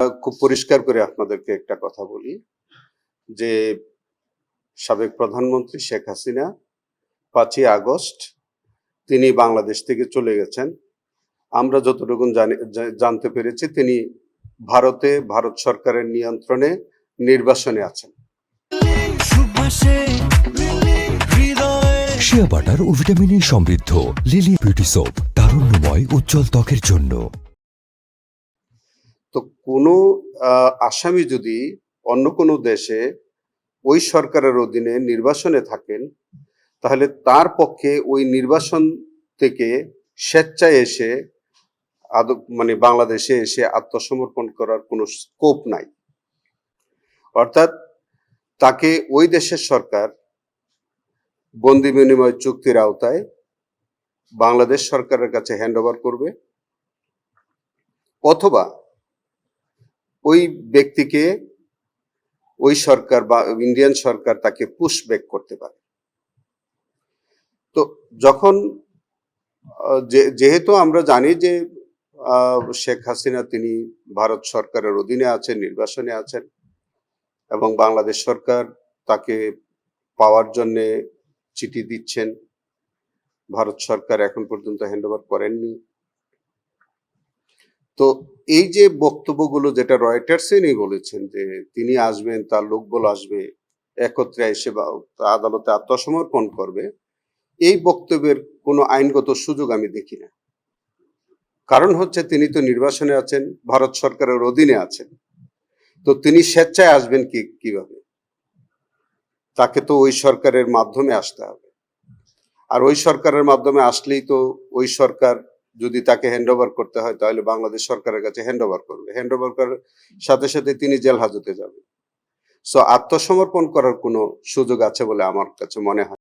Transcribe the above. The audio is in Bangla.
খুব পরিষ্কার করে আপনাদেরকে একটা কথা বলি যে সাবেক প্রধানমন্ত্রী শেখ হাসিনা ৫ই আগস্ট তিনি বাংলাদেশ থেকে চলে গেছেন। আমরা যতটুকু জানতে পেরেছি তিনি ভারত সরকারের নিয়ন্ত্রণে নির্বাসনে আছেন। শিয়া বাটার ও ভিটামিন সমৃদ্ধ লিলি বিউটি সোপ, তারুণ্যময় উজ্জ্বল ত্বকের জন্য। তো কোনো আসামি যদি অন্য কোনো দেশে ওই সরকারের অধীনে নির্বাসনে থাকেন, তাহলে তার পক্ষে ওই নির্বাসন থেকে স্বেচ্ছায় এসে মানে বাংলাদেশে এসে আত্মসমর্পণ করার কোনো স্কোপ নাই। অর্থাৎ তাকে ওই দেশের সরকার বন্দি বিনিময় চুক্তির আওতায় বাংলাদেশ সরকারের কাছে হ্যান্ড ওভার করবে, অথবা ওই ব্যক্তিকে ওই সরকার বা ইন্ডিয়ান সরকার তাকে পুশব্যাক করতে পারে। তো যখন যেহেতু আমরা জানি যে শেখ হাসিনা তিনি ভারত সরকারের অধীনে আছেন, নির্বাসনে আছেন, এবং বাংলাদেশ সরকার তাকে পাওয়ার জন্যে চিঠি দিচ্ছেন, ভারত সরকার এখন পর্যন্ত হ্যান্ডওভার করেননি। তো এই যে বক্তব্যগুলো যেটা রয়টার্সই বলেছেন যে তিনি আসবেন, তার লোকবল আসবে, একত্রে এসে আদালতে আত্মসমর্পণ করবে, এই বক্তব্যের কোনো আইনগত সুযোগ আমি দেখি না। কারণ হচ্ছে তিনি তো নির্বাসনে আছেন, ভারত সরকারের অধীনে আছেন। তো তিনি স্বেচ্ছায় আসবেন কিভাবে? তাকে তো ওই সরকারের মাধ্যমে আসতে হবে। আর ওই সরকারের মাধ্যমে আসলেই তো ওই সরকার যদি তাকে হ্যান্ড ওভার করতে হয়, তাহলে বাংলাদেশ সরকারের কাছে হ্যান্ড ওভার করবে। হ্যান্ড ওভার করার সাথে সাথে তিনি জেল হাজতে যাবেন। সো আত্মসমর্পণ করার কোনো সুযোগ আছে বলে আমার কাছে মনে হয়।